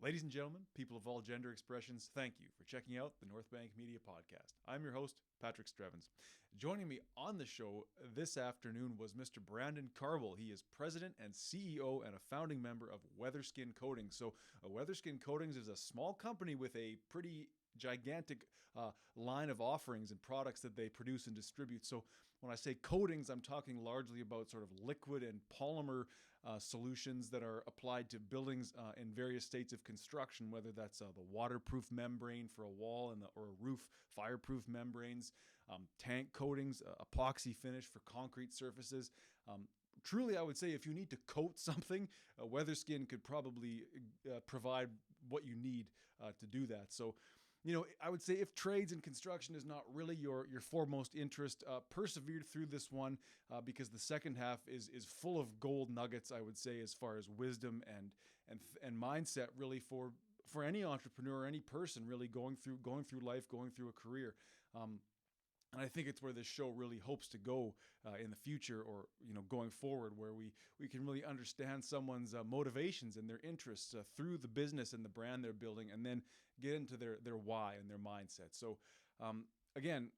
Ladies and gentlemen, people of all gender expressions, thank you for checking out the North Bank Media Podcast. I'm your host, Patrick Strevens. Joining me on the show this afternoon was Mr. Brandon Carbol. He is president and CEO and a founding member of Weatherskin Coatings. So Weatherskin Coatings is a small company with a pretty gigantic line of offerings and products that they produce and distribute. So when I say coatings, I'm talking largely about sort of liquid and polymer solutions that are applied to buildings in various states of construction, whether that's the waterproof membrane for a wall or a roof, fireproof membranes, tank coatings, epoxy finish for concrete surfaces. Truly, I would say if you need to coat something, Weatherskin could probably provide what you need to do that. So, I would say if trades and construction is not really your foremost interest, persevere through this one because the second half is full of gold nuggets, I would say, as far as wisdom and mindset really for any entrepreneur, any person really going through life, going through a career. And I think it's where this show really hopes to go in the future, or going forward, where we can really understand someone's motivations and their interests through the business and the brand they're building, and then get into their why and their mindset. So again,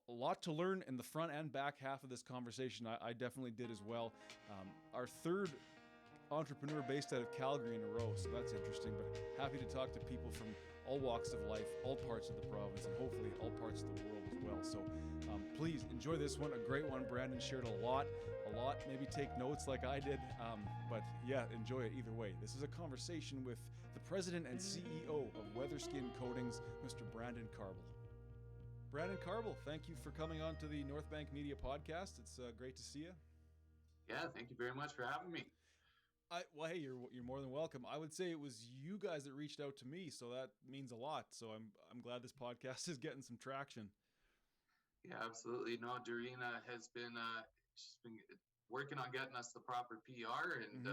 a lot to learn in the front and back half of this conversation. I definitely did as well. Our third entrepreneur based out of Calgary in a row, so that's interesting, but happy to talk to people from all walks of life, all parts of the province, and hopefully all parts of the world as well. So please enjoy this one, a great one. Brandon shared a lot, maybe take notes like I did, but yeah, enjoy it either way. This is a conversation with the president and CEO of Weatherskin Coatings, Mr. Brandon Carbol. Brandon Carbol, thank you for coming on to the North Bank Media Podcast. It's great to see you. Yeah, thank you very much for having me. Well, hey, you're more than welcome. I would say it was you guys that reached out to me, so that means a lot. So I'm glad this podcast is getting some traction. Yeah, absolutely. No, Dorina has been she's been working on getting us the proper PR and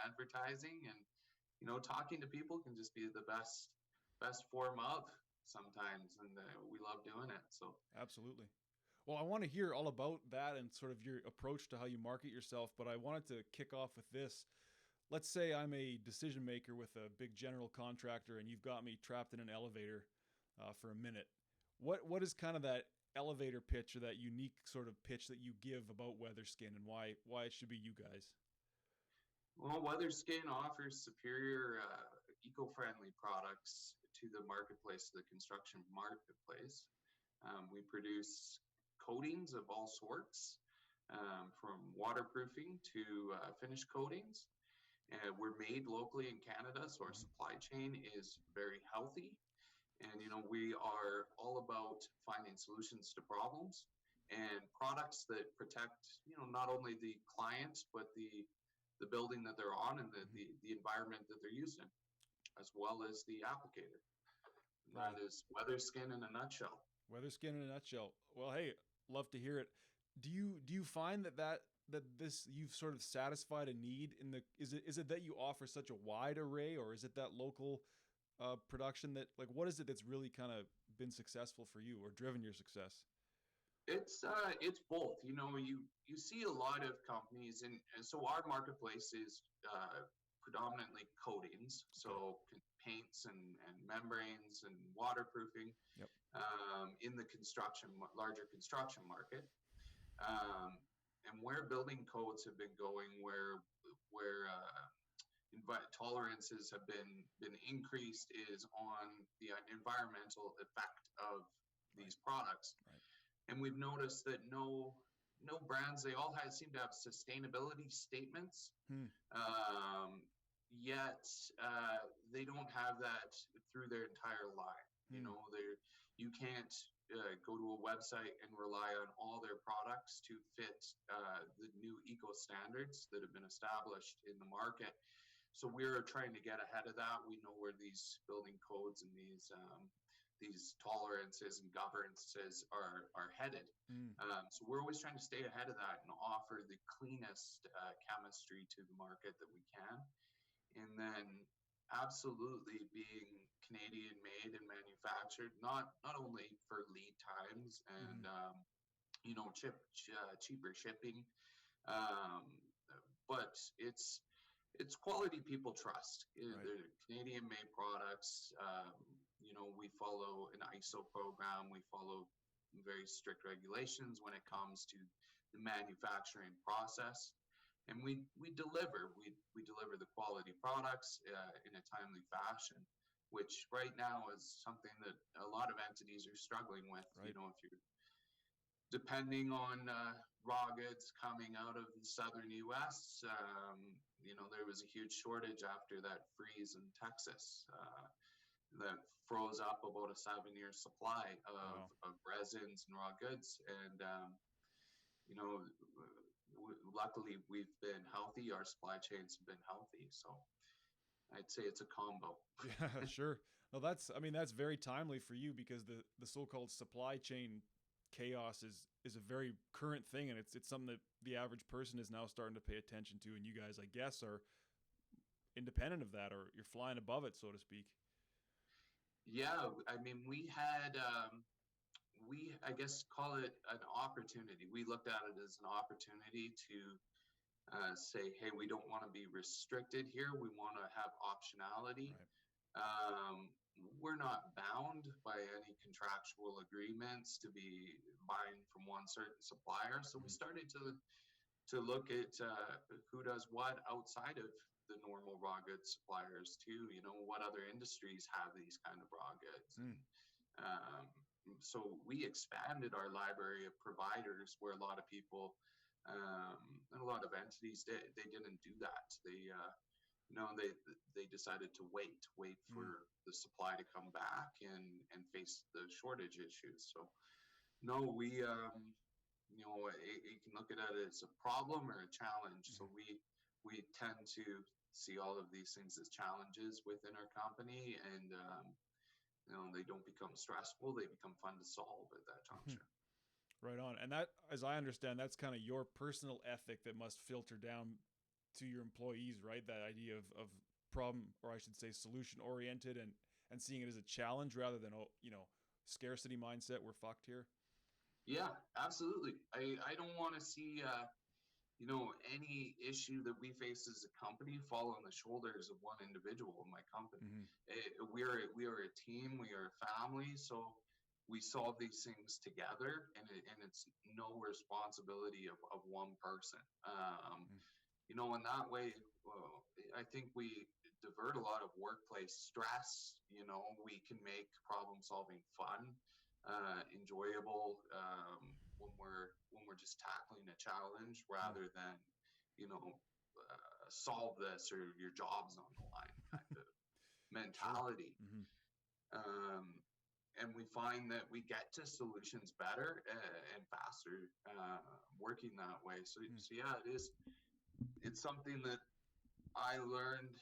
advertising, and talking to people can just be the best form of sometimes, and we love doing it. So Absolutely. Well, I want to hear all about that and sort of your approach to how you market yourself, but I wanted to kick off with this. Let's say I'm a decision maker with a big general contractor and you've got me trapped in an elevator for a minute. What is kind of that elevator pitch or that unique sort of pitch that you give about Weatherskin and why it should be you guys? well, Weatherskin offers superior eco-friendly products to the marketplace, the construction marketplace. We produce coatings of all sorts, from waterproofing to finish coatings. We're made locally in Canada, so our supply chain is very healthy. And we are all about finding solutions to problems and products that protect not only the client but the building that they're on and the environment that they're used in, as well as the applicator. And Right. that is Weatherskin in a nutshell. Weatherskin in a nutshell. Well, hey, love to hear it. Do you find that this you've sort of satisfied a need in the is it that you offer such a wide array, or is it that local production that, like, what is it that's really kind of been successful for you or driven your success? It's both. You see a lot of companies, and so our marketplace is predominantly coatings, so paints and membranes and waterproofing. Yep. In the larger construction market, and where building codes have been going, where tolerances have been increased, is on the environmental effect of these products. Right. And we've noticed that no brands, they all seem to have sustainability statements. Yet they don't have that through their entire line. You can't go to a website and rely on all their products to fit the new eco standards that have been established in the market. So we're trying to get ahead of that. We know where these building codes and these tolerances and governances are headed. So we're always trying to stay ahead of that and offer the cleanest chemistry to the market that we can. And then absolutely being Canadian made and manufactured, not only for lead times and cheaper shipping, but it's it's quality people trust. Right. They're Canadian-made products. We follow an ISO program. We follow very strict regulations when it comes to the manufacturing process, and we deliver. We deliver the quality products in a timely fashion, which right now is something that a lot of entities are struggling with. Right. If you're depending on raw goods coming out of the southern U.S. There was a huge shortage after that freeze in Texas that froze up about a 7-year supply Wow. of resins and raw goods. And, luckily we've been healthy. Our supply chains have been healthy. So I'd say it's a combo. Yeah, sure. No, that's very timely for you because the so-called supply chain chaos is a very current thing, and it's something that the average person is now starting to pay attention to, and you guys, I guess, are independent of that, or you're flying above it, so to speak. Yeah, I mean, I guess, call it an opportunity. We looked at it as an opportunity to say, hey, we don't want to be restricted here. We want to have optionality. Right. We're not bound by any contractual agreements to be buying from one certain supplier. So we started to look at who does what outside of the normal raw goods suppliers too. What other industries have these kind of raw goods. Um, so we expanded our library of providers where a lot of people and a lot of entities they didn't do that. They decided to wait for the supply to come back and face the shortage issues. So no, you can look at it as a problem or a challenge. So we tend to see all of these things as challenges within our company, and they don't become stressful. They become fun to solve at that juncture. Right on. And that, as I understand, that's kind of your personal ethic that must filter down to your employees, right? That idea of problem, or I should say solution oriented, and seeing it as a challenge rather than, scarcity mindset. We're fucked here. Yeah, absolutely. I don't want to see any issue that we face as a company fall on the shoulders of one individual in my company. We are a team. We are a family. So we solve these things together, and it's no responsibility of one person. In that way, I think we divert a lot of workplace stress. We can make problem solving fun, enjoyable when we're just tackling a challenge rather than solve this or your job's on the line kind of mentality. Sure. And we find that we get to solutions better and faster working that way. So yeah, it's something that I learned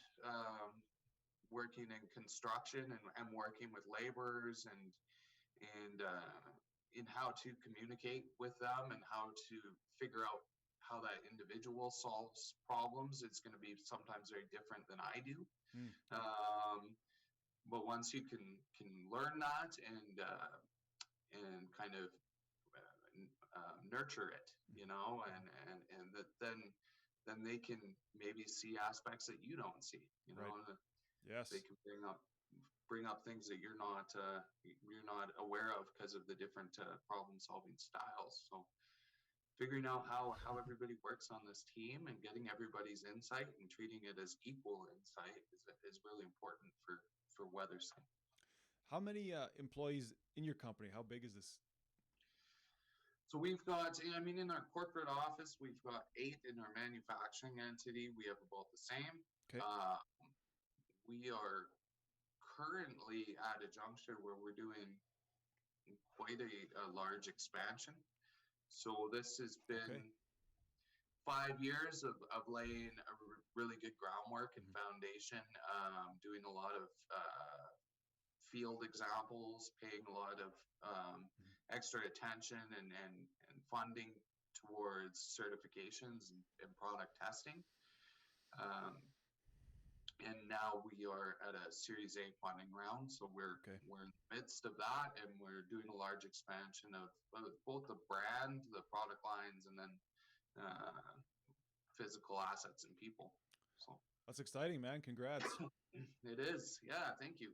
working in construction and working with laborers and in how to communicate with them and how to figure out how that individual solves problems. It's going to be sometimes very different than I do. But once you can learn that and kind of nurture it, and that then they can maybe see aspects that you don't see, Right. Yes. They can bring up things that you're not aware of because of the different problem solving styles. So figuring out how everybody works on this team and getting everybody's insight and treating it as equal insight is really important for Weatherskin. How many employees in your company? How big is this? So we've got, in our corporate office, we've got 8. In our manufacturing entity, we have about the same. Okay. We are currently at a juncture where we're doing quite a large expansion. So this has been 5 years of laying a really good groundwork and foundation, doing a lot of field examples, paying a lot of extra attention and funding towards certifications and product testing. And now we are at a Series A funding round, so we're in the midst of that, and we're doing a large expansion of both the brand, the product lines, and then physical assets and people. So That's exciting, man. Congrats. It is. Yeah, thank you.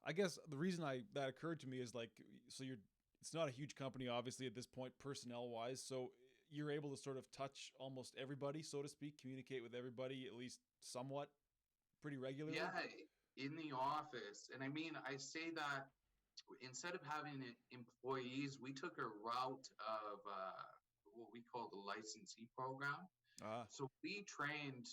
I guess the reason that occurred to me is like, so it's not a huge company, obviously, at this point, personnel wise. So you're able to sort of touch almost everybody, so to speak, communicate with everybody, at least somewhat, pretty regularly. Yeah, in the office. And I mean, I say that instead of having employees, we took a route of what we call the licensee program. Ah, So we trained,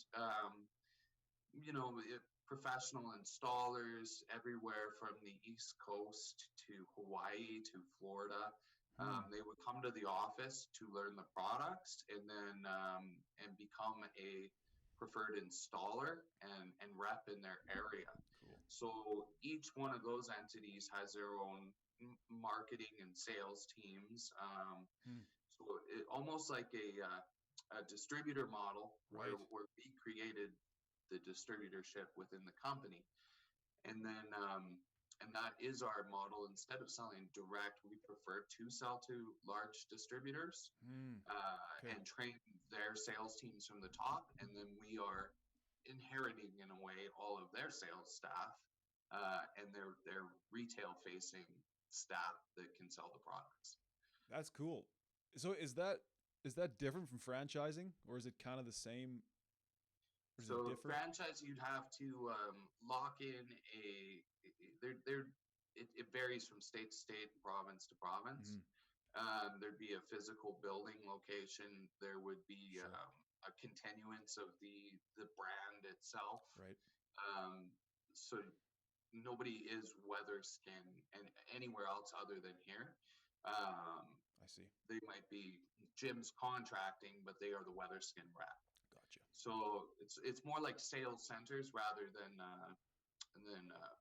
professional installers everywhere from the East Coast to Hawaii to Florida. They would come to the office to learn the products and then and become a preferred installer and rep in their area. cool. So each one of those entities has their own marketing and sales teams. Hmm. So almost like a distributor model Right. where we created the distributorship within the company. And then, and that is our model. Instead of selling direct, we prefer to sell to large distributors Okay. and train their sales teams from the top. And then we are inheriting, in a way, all of their sales staff and their retail facing staff that can sell the products. That's cool. So is that different from franchising, or is it kind of the same? Or is it So different? franchise, you'd have to lock in it varies from state to state, province to province. Mm-hmm. There'd be a physical building location. There would be Sure. a continuance of the brand itself. Right. So nobody is Weatherskin and anywhere else other than here. I see. They might be Jim's contracting, but they are the Weatherskin rep. Gotcha. So it's more like sales centers rather than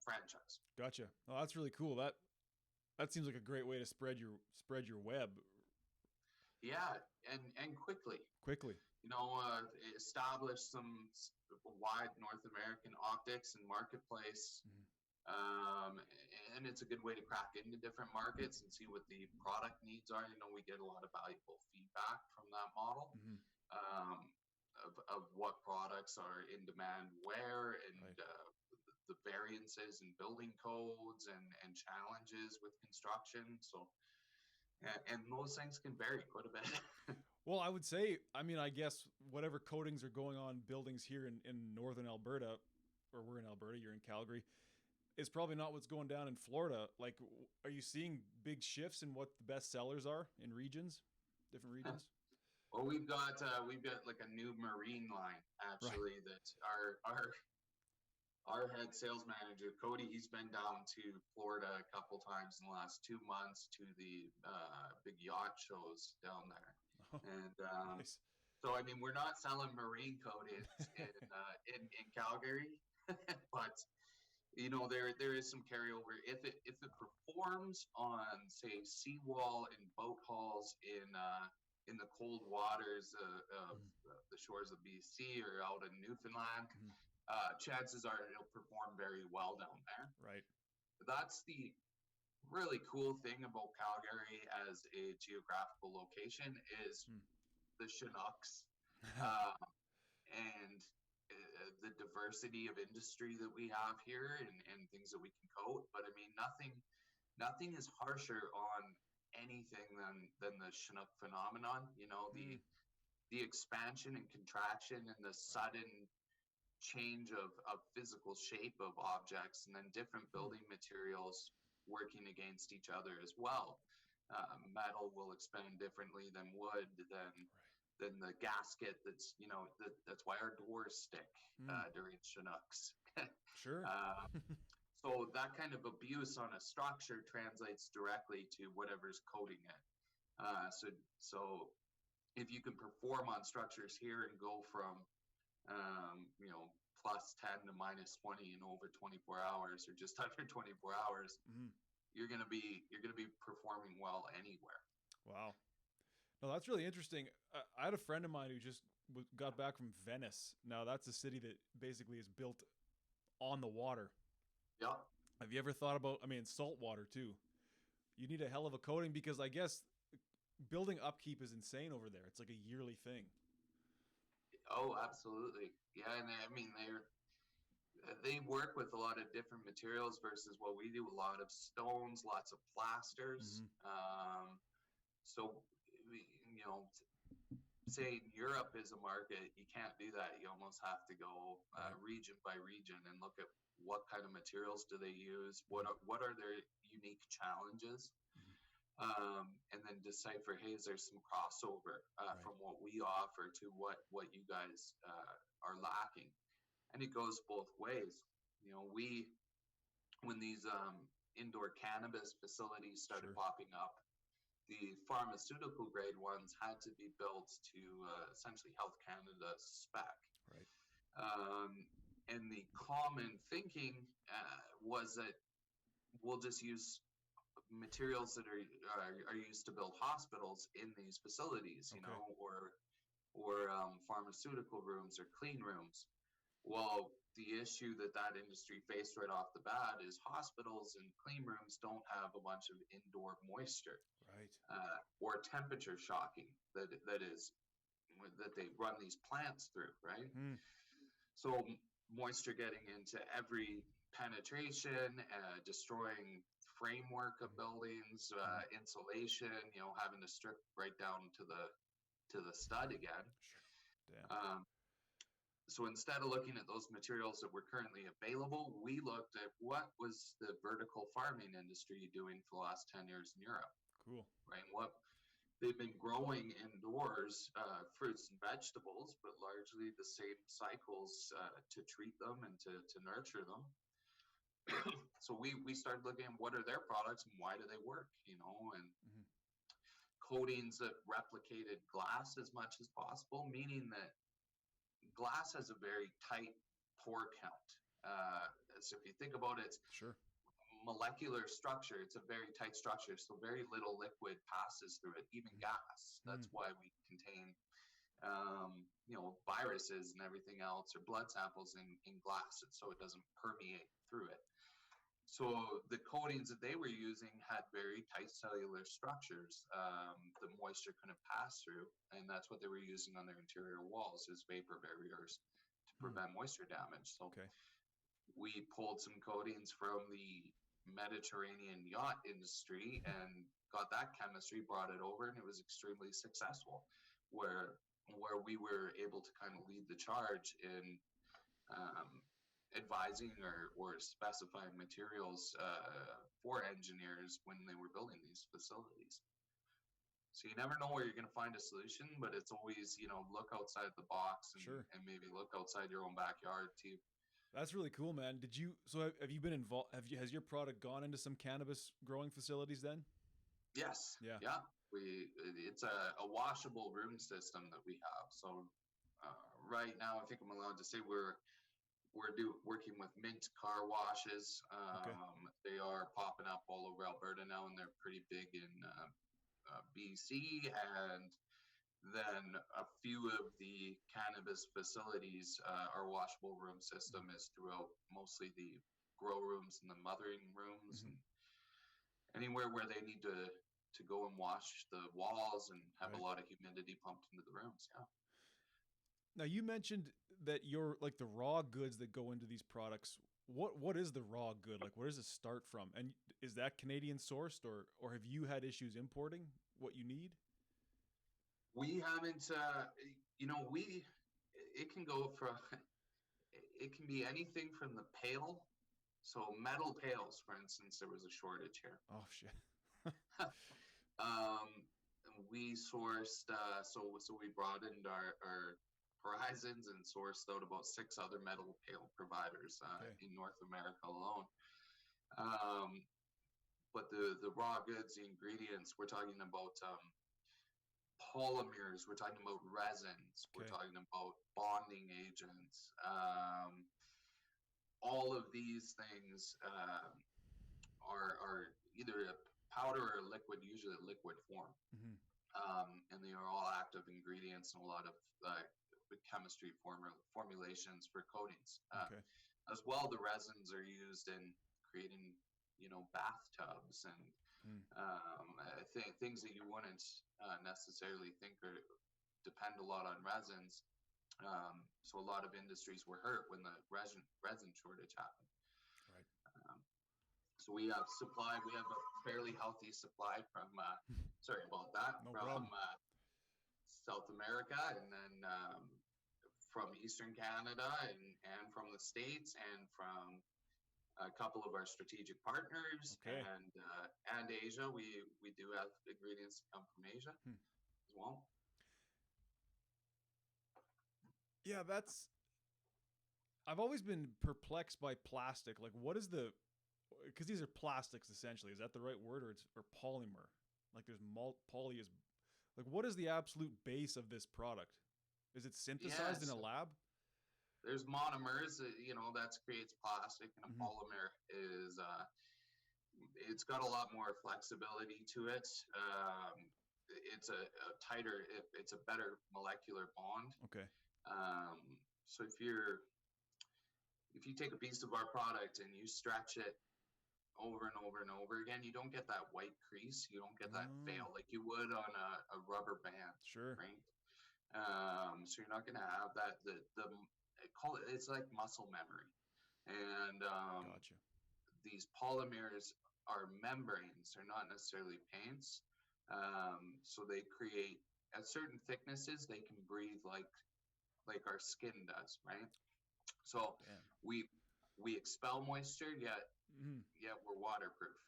franchise. Gotcha. Oh, that's really cool. That seems like a great way to spread your web Yeah, and quickly, quickly. establish some wide North American optics and marketplace. Mm-hmm. And it's a good way to crack into different markets and see what the product needs are. We get a lot of valuable feedback from that model. Mm-hmm. Of what products are in demand where and Right. the variances in building codes and challenges with construction. So, and those things can vary quite a bit. Well, I would say, I mean, I guess whatever coatings are going on buildings here in northern Alberta, or we're in Alberta, you're in Calgary, is probably not what's going down in Florida. Like, are you seeing big shifts in what the best sellers are in different regions? Well, we've got like a new marine line actually that our head sales manager Cody, he's been down to Florida a couple times in the last 2 months to the big yacht shows down there, and Nice. so I mean we're not selling marine coatings in Calgary, but there is some carryover if it performs on say seawall and boat hulls in the cold waters of the shores of BC or out in Newfoundland, chances are it'll perform very well down there. Right. That's the really cool thing about Calgary as a geographical location is the Chinooks and the diversity of industry that we have here and things that we can coat. But I mean, nothing is harsher on anything than the Chinook phenomenon. The expansion and contraction and the sudden change of physical shape of objects and then different building materials working against each other as well. Metal will expand differently than wood, than the gasket that's why our doors stick during Chinooks. Sure. So that kind of abuse on a structure translates directly to whatever's coating it. So if you can perform on structures here and go from plus 10 to minus 20 in over 24 hours or just under 24 hours, you're gonna be performing well anywhere. Wow. No, that's really interesting. I had a friend of mine who just got back from Venice. Now that's a city that basically is built on the water. Yeah. Have you ever thought about, I mean, salt water too? You need a hell of a coating because I guess building upkeep is insane over there. It's like a yearly thing. Oh, absolutely. Yeah, and I mean they work with a lot of different materials versus what we do. A lot of stones, lots of plasters. Mm-hmm. So, you know, say Europe is a market, you can't do that. You almost have to go Right. region by region and look at what kind of materials do they use, what are their unique challenges, Mm-hmm. and then decipher, hey, is there some crossover Right. from what we offer to what you guys are lacking? And it goes both ways. You know, when these indoor cannabis facilities started Sure. popping up, the pharmaceutical grade ones had to be built to essentially Health Canada spec. Right. Um, and the common thinking was that we'll just use materials that are used to build hospitals in these facilities, you Okay. know, or pharmaceutical rooms or clean rooms. Well, the issue that industry faced right off the bat is hospitals and clean rooms don't have a bunch of indoor moisture Right. or temperature shocking that they run these plants through, right? Hmm. So moisture getting into every penetration, destroying framework of buildings, Mm-hmm. insulation, you know, having to strip right down to the stud again. Sure. Damn. Um, so instead of looking at those materials that were currently available, we looked at what was the vertical farming industry doing for the last 10 years in Europe, Cool. right? What they've been growing indoors, fruits and vegetables, but largely the same cycles to treat them and to nurture them. So we started looking at what are their products and why do they work, you know, and Mm-hmm. coatings that replicated glass as much as possible, meaning that glass has a very tight pore count. So if you think about its Sure. molecular structure, it's a very tight structure, so very little liquid passes through it, even gas. Mm-hmm. That's why we contain, you know, viruses and everything else, or blood samples in glass, so it doesn't permeate through it. So the coatings that they were using had very tight cellular structures that moisture couldn't pass through, and that's what they were using on their interior walls as vapor barriers to Hmm. prevent moisture damage. So Okay. we pulled some coatings from the Mediterranean yacht industry and got that chemistry, brought it over, and it was extremely successful. Where we were able to kind of lead the charge in um, advising or specifying materials for engineers when they were building these facilities. So you never know where you're going to find a solution, but it's always, you know, look outside the box Sure. and maybe look outside your own backyard too. That's really cool, man. Did you? So have you been involved? Has your product gone into some cannabis growing facilities then? Yes, Yeah. yeah. It's a washable room system that we have. So right now, I think I'm allowed to say working with Mint car washes. Okay. They are popping up all over Alberta now, and they're pretty big in BC. And then a few of the cannabis facilities, our washable room system is throughout mostly the grow rooms and the mothering rooms, Mm-hmm. and anywhere where they need to go and wash the walls and have a Right. lot of humidity pumped into the rooms. Yeah. Now you mentioned that you're like the raw goods that go into these products. What is the raw good? Like, where does it start from? And is that Canadian sourced, or have you had issues importing what you need? We haven't, you know, it can go from, it can be anything from the pail. So metal pails, for instance, there was a shortage here. Oh shit. um, we sourced, so we broadened our horizons and sourced out about 6 other metal pail providers Okay. in North America alone. Um, but the raw goods, the ingredients, we're talking about polymers, we're talking about resins, we're Okay. talking about bonding agents. All of these things are either a powder or a liquid, usually a liquid form. Mm-hmm. And they are all active ingredients and a lot of chemistry formulations for coatings. Okay. As well, the resins are used in creating, you know, bathtubs and Mm. things that you wouldn't necessarily think depend a lot on resins. So a lot of industries were hurt when the resin shortage happened. Right. Um, so we have supply. We have a fairly healthy supply from. Sorry about that. No From problem. South America, and then from Eastern Canada, and from the States, and from a couple of our strategic partners, Okay. and Asia. We do have ingredients that come from Asia as well. Yeah, I've always been perplexed by plastic. Like, what is because these are plastics essentially. Is that the right word, or polymer? Like, there's poly is, like, what is the absolute base of this product? Is it synthesized in a lab? There's monomers, that creates plastic, and a polymer is, it's got a lot more flexibility to it. It's a tighter, it's a better molecular bond. Okay. So if you take a piece of our product and you stretch it over and over and over again, you don't get that white crease. You don't get that fail like you would on a rubber band. Sure. Right. So you're not going to have that. It's like muscle memory. And Gotcha. These polymers are membranes. They're not necessarily paints. So they create at certain thicknesses. They can breathe like our skin does, right? So we expel moisture, yet we're waterproof,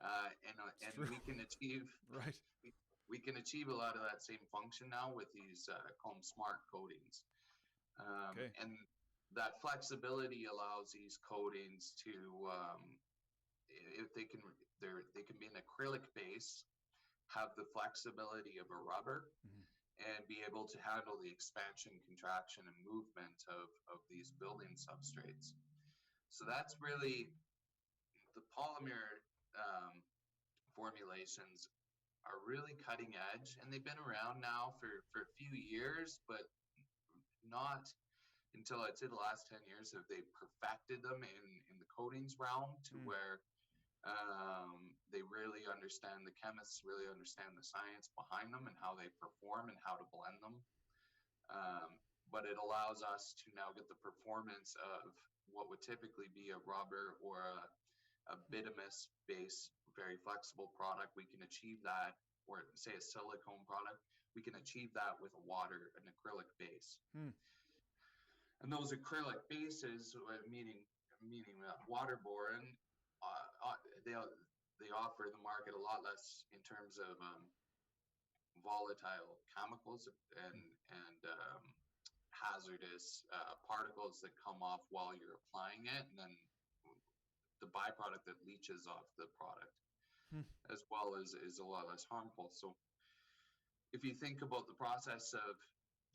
and we can achieve right. We can achieve a lot of that same function now with these called smart coatings, and that flexibility allows these coatings to, if they can be an acrylic base, have the flexibility of a rubber. And be able to handle the expansion, contraction, and movement of these building substrates. So that's really the polymer formulations are really cutting edge, and they've been around now for a few years, but not until I'd say the last 10 years have they perfected them in the coatings realm to where they really understand, the chemists really understand the science behind them and how they perform and how to blend them. But it allows us to now get the performance of what would typically be a rubber or a bituminous-based, very flexible product. We can achieve that, or say a silicone product, we can achieve that with water, an acrylic base. And those acrylic bases, meaning waterborne, they offer the market a lot less in terms of volatile chemicals and hazardous particles that come off while you're applying it, and then the byproduct that leaches off the product, as well as is a lot less harmful. So if you think about the process of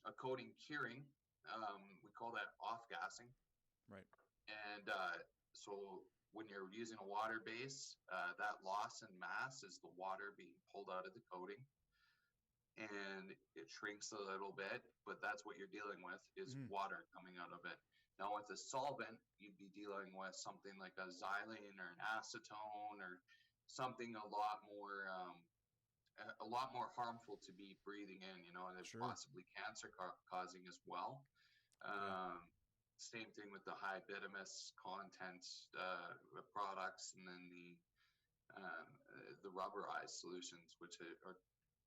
a coating curing, we call that off-gassing. Right. And so when you're using a water base, that loss in mass is the water being pulled out of the coating, and it shrinks a little bit, but that's what you're dealing with is water coming out of it. Now with a solvent, you'd be dealing with something like a xylene or an acetone or something a lot more harmful to be breathing in, and possibly cancer causing as well. Same thing with the high bituminous content products, and then the rubberized solutions, which are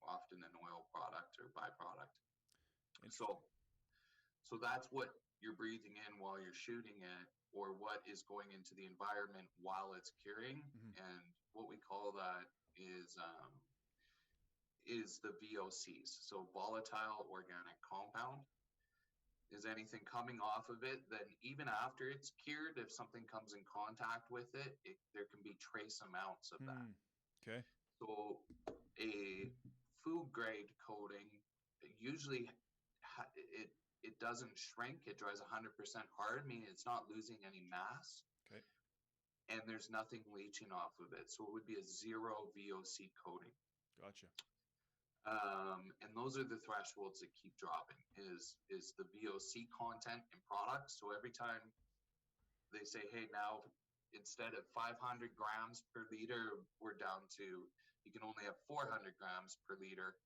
often an oil product or byproduct. So that's what you're breathing in while you're shooting it, or what is going into the environment while it's curing. And what we call that is the VOCs. So volatile organic compound is anything coming off of it. Then even after it's cured, if something comes in contact with it, there can be trace amounts of that. Okay. So a food grade coating usually it doesn't shrink. It dries 100% hard, meaning it's not losing any mass. Okay. And there's nothing leaching off of it. So it would be a zero VOC coating. Gotcha. And those are the thresholds that keep dropping is the VOC content in products. So every time they say, hey, now instead of 500 grams per liter, we're down to, you can only have 400 grams per liter.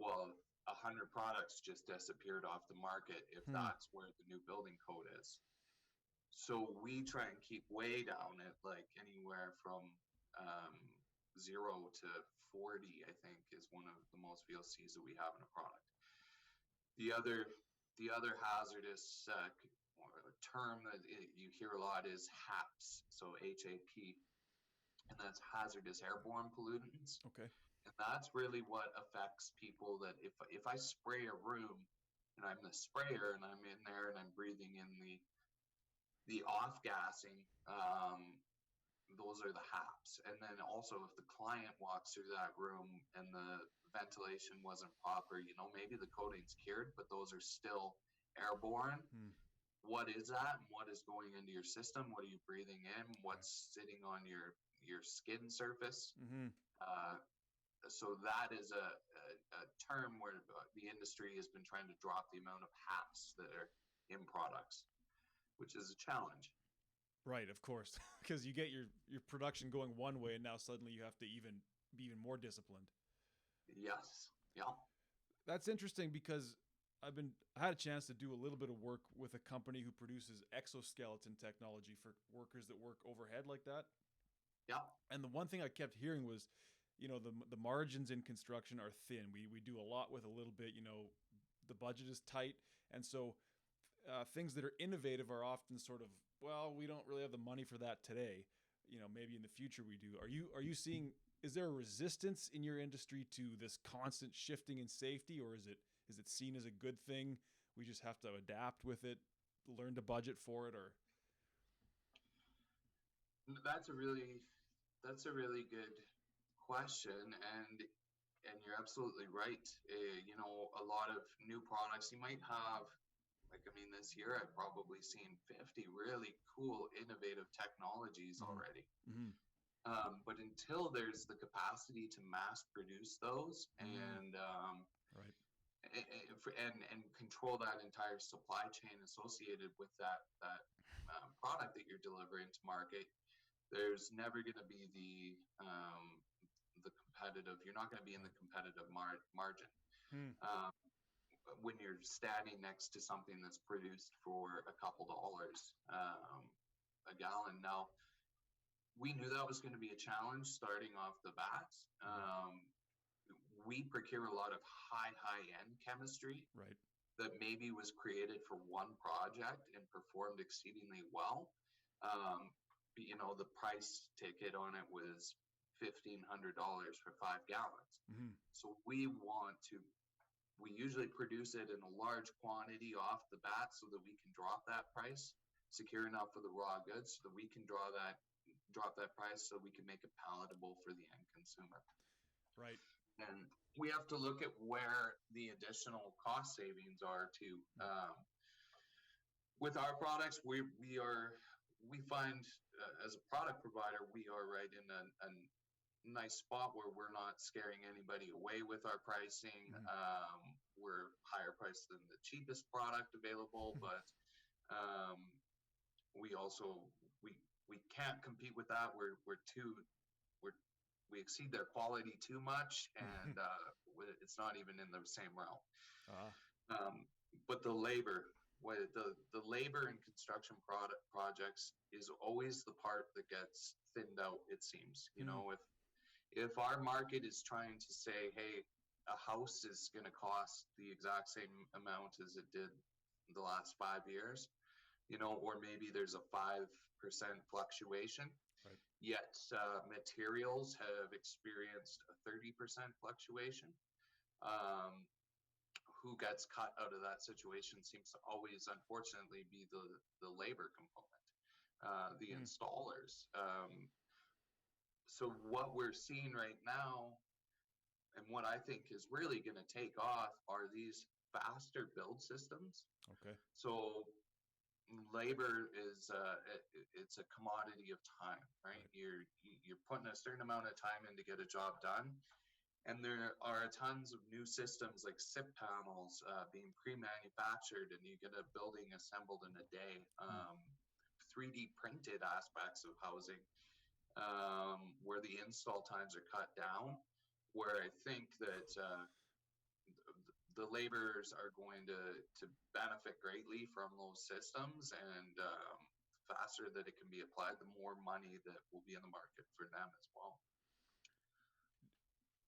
Well, 100 products just disappeared off the market if that's where the new building code is. So we try and keep way down at like anywhere from um, 0 to 40, I think, is one of the most VOCs that we have in a product. The other hazardous term that you hear a lot is HAPs, so HAP, and that's hazardous airborne pollutants. Okay. And that's really what affects people. That if I spray a room and I'm the sprayer and I'm in there and I'm breathing in the off gassing, those are the HAPs. And then also if the client walks through that room and the ventilation wasn't proper, maybe the coating's cured, but those are still airborne. What is that, and what is going into your system? What are you breathing in? What's sitting on your skin surface? So that is a term where the industry has been trying to drop the amount of HAPs that are in products, which is a challenge. Right, of course, because you get your production going one way, and now suddenly you have to be even more disciplined. Yes. Yeah. That's interesting because I had a chance to do a little bit of work with a company who produces exoskeleton technology for workers that work overhead like that. Yeah. And the one thing I kept hearing was, the margins in construction are thin. We do a lot with a little bit. The budget is tight, and so things that are innovative are often sort of, well, we don't really have the money for that today. Maybe in the future we do. Are you seeing? Is there a resistance in your industry to this constant shifting in safety, or is it seen as a good thing? We just have to adapt with it, learn to budget for it, or? That's a really good question, and you're absolutely right. A lot of new products you might have. This year I've probably seen 50 really cool, innovative technologies already. But until there's the capacity to mass produce those and control that entire supply chain associated with that product that you're delivering to market, there's never going to be the competitive. You're not going to be in the competitive margin. When you're standing next to something that's produced for a couple dollars a gallon. Now, we knew that was going to be a challenge starting off the bat. We procure a lot of high-end chemistry that maybe was created for one project and performed exceedingly well. The price ticket on it was $1,500 for 5 gallons. So we usually produce it in a large quantity off the bat so that we can drop that price, secure enough for the raw goods so that we can drop that price so we can make it palatable for the end consumer. Right. And we have to look at where the additional cost savings are too. With our products, we find as a product provider, we are right in a nice spot where we're not scaring anybody away with our pricing. We're higher priced than the cheapest product available, but we can't compete with that. We exceed their quality too much, and it's not even in the same realm. But the labor in construction projects is always the part that gets thinned out, it seems. If our market is trying to say, hey, a house is going to cost the exact same amount as it did the last 5 years, or maybe there's a 5% fluctuation, yet materials have experienced a 30% fluctuation. Who gets cut out of that situation seems to always, unfortunately, be the labor component, the installers. So what we're seeing right now, and what I think is really going to take off, are these faster build systems. Okay. So labor is it's a commodity of time, right? You're putting a certain amount of time in to get a job done, and there are tons of new systems like SIP panels being pre-manufactured, and you get a building assembled in a day. 3D printed aspects of housing. Where the install times are cut down, where I think that the laborers are going to benefit greatly from those systems, and faster that it can be applied, the more money that will be in the market for them as well.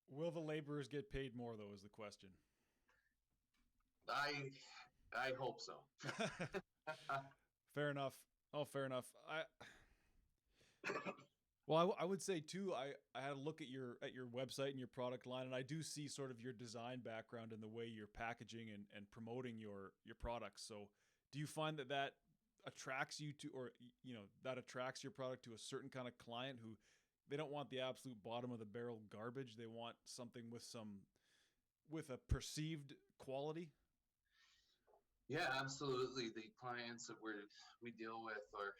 Will the laborers get paid more, though, is the question. I hope so. Fair enough. Oh, fair enough. Well, I would say too, I had a look at your website and your product line, and I do see sort of your design background and the way you're packaging and promoting your products. So do you find that attracts you to, or that attracts your product to a certain kind of client who they don't want the absolute bottom of the barrel garbage? They want something with a perceived quality? Yeah, absolutely. The clients that we deal with are,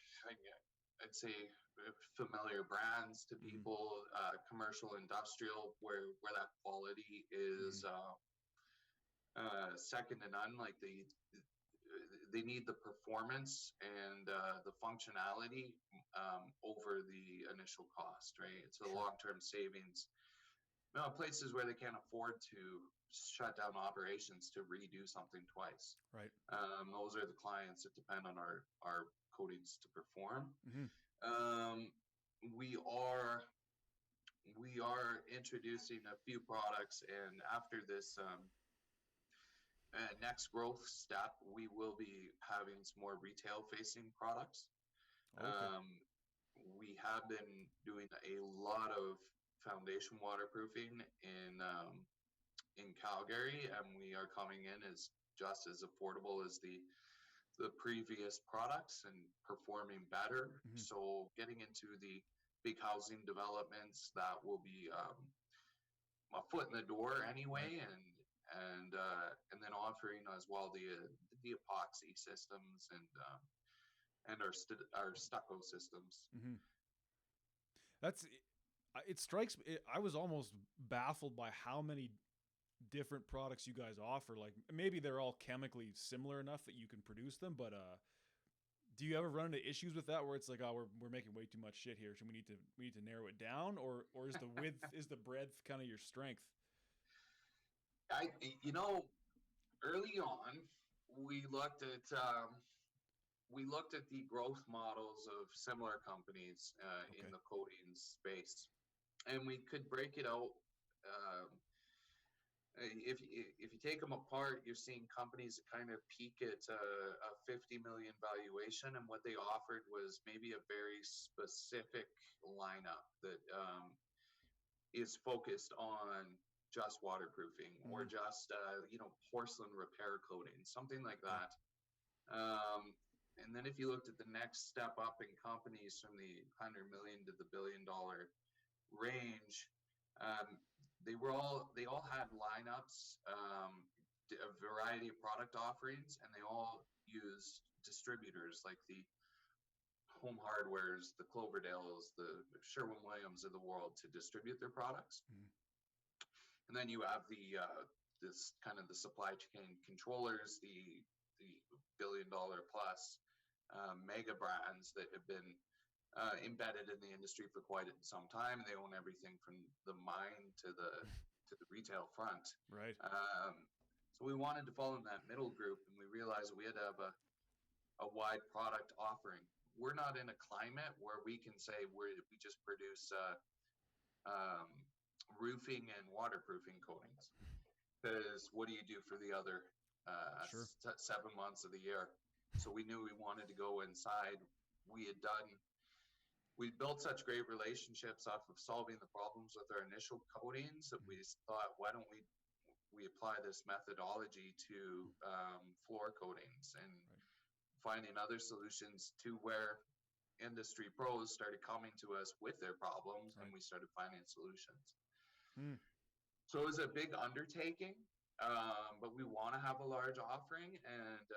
I'd say, familiar brands to people, commercial, industrial, where that quality is second to none. Like they need the performance and the functionality over the initial cost, right? It's a long-term savings. Places where they can't afford to shut down operations to redo something twice. Right. Those are the clients that depend on our coatings to perform. We are introducing a few products, and after this next growth step, we will be having some more retail-facing products. Okay. We have been doing a lot of foundation waterproofing in Calgary, and we are coming in as just as affordable as the previous products and performing better. So getting into the big housing developments, that will be a foot in the door anyway, and then offering as well the epoxy systems and our stucco systems. It strikes me. I was almost baffled by how many different products you guys offer. Like maybe they're all chemically similar enough that you can produce them, but do you ever run into issues with that where it's like, oh, we're making way too much shit here, so we need to narrow it down, or is the width is the breadth kind of your strength? Early on, we looked at the growth models of similar companies in the coatings space, and we could break it out. If you take them apart, you're seeing companies that kind of peak at a 50 million valuation, and what they offered was maybe a very specific lineup that is focused on just waterproofing or just porcelain repair coating, something like that. And then if you looked at the next step up in companies from the 100 million to the $1 billion range, they all had lineups, a variety of product offerings, and they all used distributors like the Home Hardwares, the Cloverdales, the Sherwin-Williams of the world to distribute their products. And then you have this kind of the supply chain controllers, the $1 billion plus mega brands that have been embedded in the industry for quite some time. They own everything from the mine to the retail front. Right. So we wanted to fall in that middle group, and we realized we had to have a wide product offering. We're not in a climate where we can say we just produce roofing and waterproofing coatings. Because what do you do for the other 7 months of the year? So we knew we wanted to go inside. We built such great relationships off of solving the problems with our initial coatings that we thought, why don't we apply this methodology to floor coatings and finding other solutions, to where industry pros started coming to us with their problems, and we started finding solutions. So it was a big undertaking, but we want to have a large offering, and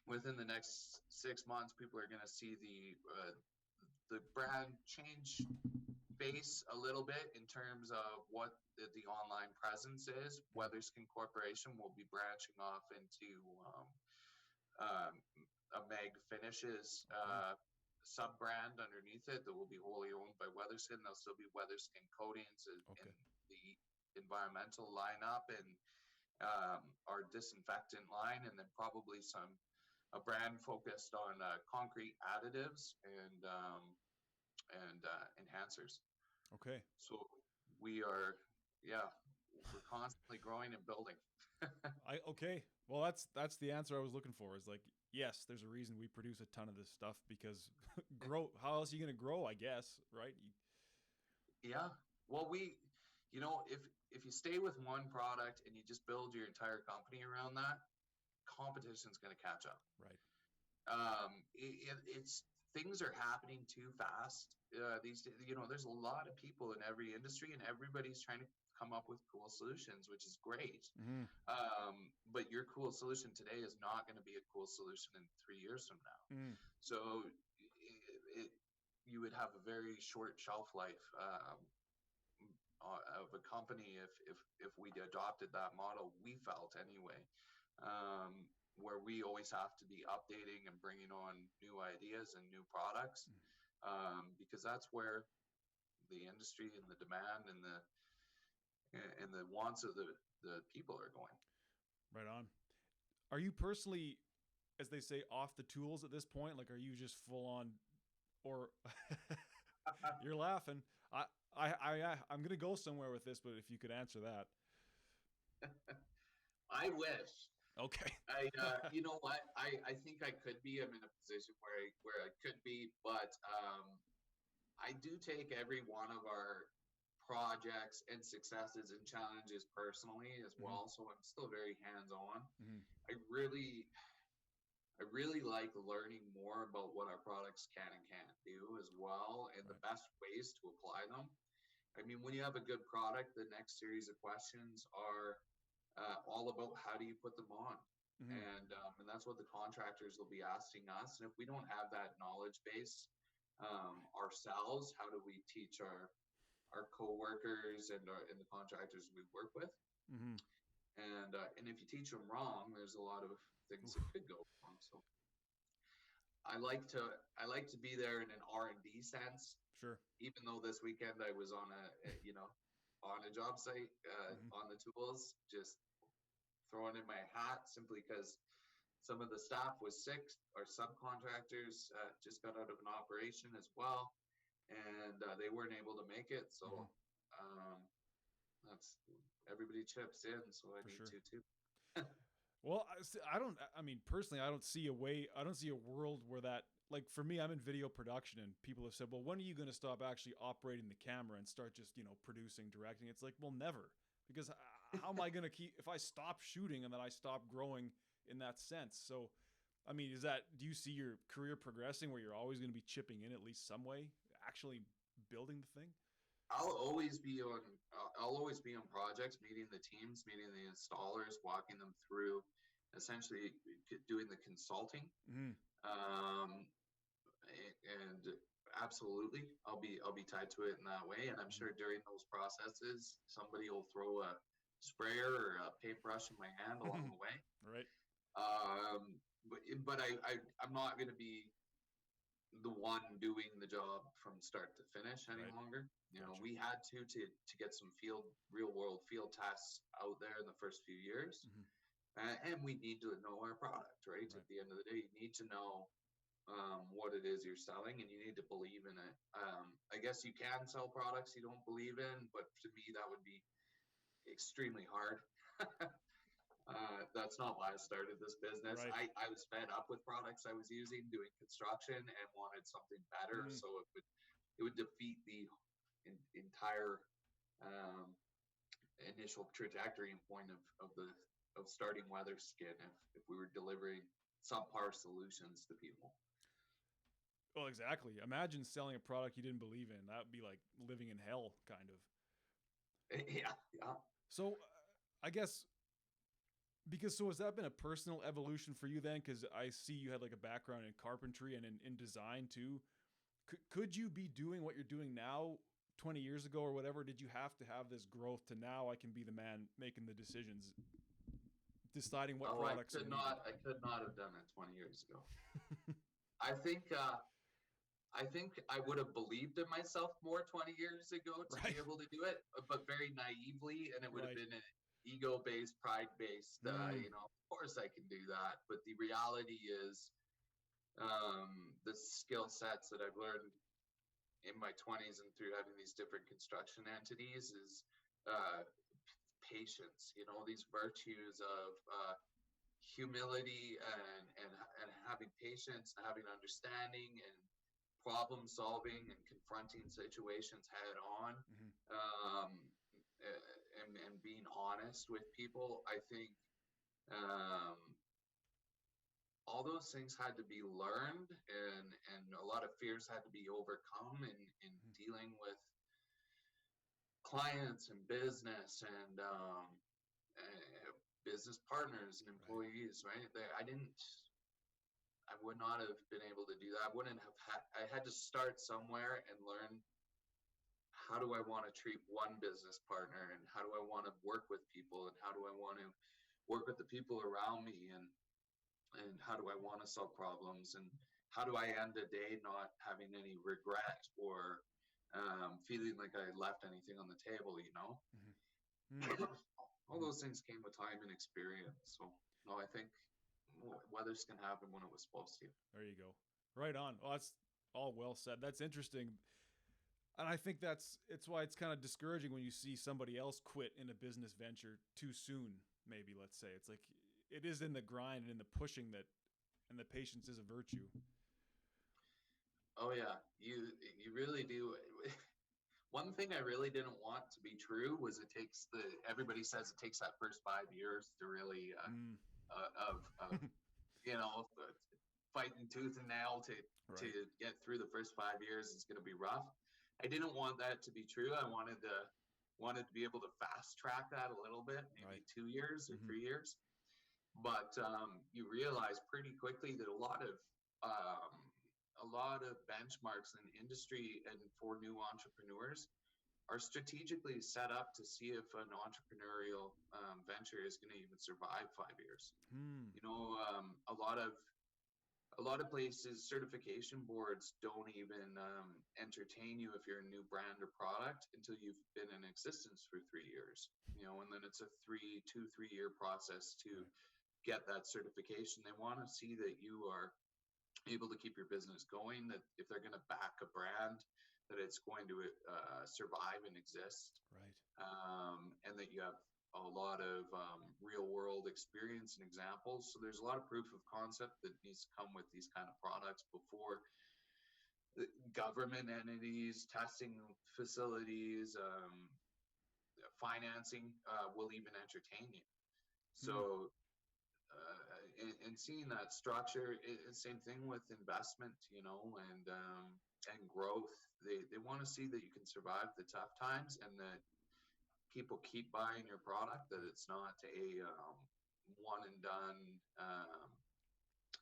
within the next 6 months, people are going to see the brand change base a little bit in terms of what the online presence is. Weatherskin Corporation will be branching off into a Mag Finishes sub-brand underneath it that will be wholly owned by Weatherskin. There'll still be Weatherskin coatings in the environmental lineup, and our disinfectant line, and then probably a brand focused on concrete additives and enhancers. Okay. So we are, yeah, we're constantly growing and building. Okay. Well, that's the answer I was looking for. Is like, yes, there's a reason we produce a ton of this stuff because grow. How else are you going to grow? I guess, right? Yeah. Well, if you stay with one product and you just build your entire company around that, competition's going to catch up. Right. It's things are happening too fast these days. There's a lot of people in every industry, and everybody's trying to come up with cool solutions, which is great. Mm-hmm. But your cool solution today is not going to be a cool solution in 3 years from now. Mm. So you would have a very short shelf life of a company if we adopted that model. We felt anyway. Where we always have to be updating and bringing on new ideas and new products, because that's where the industry and the demand and the wants of the people are going. Right on. Are you personally, as they say, off the tools at this point? Like, are you just full on, or you're laughing? I'm gonna go somewhere with this, but if you could answer that. I wish. Okay. You know what? I think I could be. I'm in a position where I could be, but I do take every one of our projects and successes and challenges personally as well. So I'm still very hands-on. I really like learning more about what our products can and can't do as well, and the best ways to apply them. I mean, when you have a good product, the next series of questions are all about how do you put them on. And that's what the contractors will be asking us. And if we don't have that knowledge base ourselves, how do we teach our co-workers and the contractors we work with? And if you teach them wrong, there's a lot of things that could go wrong. So I like to be there in an R&D sense. Sure. Even though this weekend I was on a job site on the tools, just throwing in my hat simply because some of the staff was sick. Our subcontractors just got out of an operation as well, and they weren't able to make it. So that's everybody chips in. So I need to too. Well, I mean, personally, I don't see a world where that, like, for me, I'm in video production, and people have said, well, when are you going to stop actually operating the camera and start just, producing, directing? It's like, well, never, because how am I going to if I stop shooting and then I stop growing in that sense? So, I mean, do you see your career progressing where you're always going to be chipping in at least some way, actually building the thing? I'll always be on projects, meeting the teams, meeting the installers, walking them through, essentially doing the consulting. And absolutely, I'll be tied to it in that way. And I'm sure during those processes, somebody will throw a sprayer or a paintbrush in my hand along the way. Right. But I'm not going to be the one doing the job from start to finish any longer. Gotcha. We had to get some real world field tests out there in the first few years. And we need to know our product, right? At the end of the day, you need to know what it is you're selling, and you need to believe in it. I guess you can sell products you don't believe in, but to me, that would be extremely hard. That's not why I started this business. Right. I was fed up with products I was using, doing construction, and wanted something better. So it would defeat the entire initial trajectory and point of starting Weatherskin if we were delivering subpar solutions to people. Well, exactly. Imagine selling a product you didn't believe in. That would be like living in hell, kind of. Yeah. So I guess, so has that been a personal evolution for you then? Because I see you had like a background in carpentry and in design too. Could you be doing what you're doing now 20 years ago or whatever? Did you have to have this growth to now I can be the man making the decisions, deciding what products? I could not have done it 20 years ago. I think I would have believed in myself more 20 years ago to be able to do it, but very naively, and it would have been ego-based, pride-based, of course I can do that. But the reality is, the skill sets that I've learned in my 20s and through having these different construction entities is patience, these virtues of humility and having patience and having understanding and problem solving and confronting situations head on, and being honest with people. I think all those things had to be learned, and a lot of fears had to be overcome in dealing with clients and business and business partners and employees, right? I would not have been able to do that. I had to start somewhere and learn, how do I want to treat one business partner, and how do I want to work with people, and how do I want to work with the people around me, and how do I want to solve problems, and how do I end a day not having any regret or feeling like I left anything on the table, All those things came with time and experience. So, no, I think Weatherskin happened when it was supposed to. There you go. Right on. Well, that's all well said. That's interesting. And I think it's why it's kind of discouraging when you see somebody else quit in a business venture too soon, maybe, let's say. It's like, it is in the grind and in the pushing and the patience is a virtue. Oh yeah, you really do. One thing I really didn't want to be true was everybody says it takes that first 5 years to really fighting tooth and nail to get through the first 5 years. It's going to be rough. I didn't want that to be true. I wanted to be able to fast track that a little bit, maybe 2 years or 3 years. But you realize pretty quickly that a lot of benchmarks in industry and for new entrepreneurs are strategically set up to see if an entrepreneurial venture is going to even survive 5 years. A lot of places, certification boards don't even entertain you if you're a new brand or product until you've been in existence for 3 years. And then it's a 3 year process to get that certification. They want to see that you are able to keep your business going, that if they're going to back a brand, that it's going to survive and exist, and that you have a lot of real world experience and examples. So there's a lot of proof of concept that needs to come with these kind of products before the government entities, testing facilities, financing will even entertain you. So and seeing that structure, same thing with investment, and growth. They want to see that you can survive the tough times and that people keep buying your product, that it's not a one and done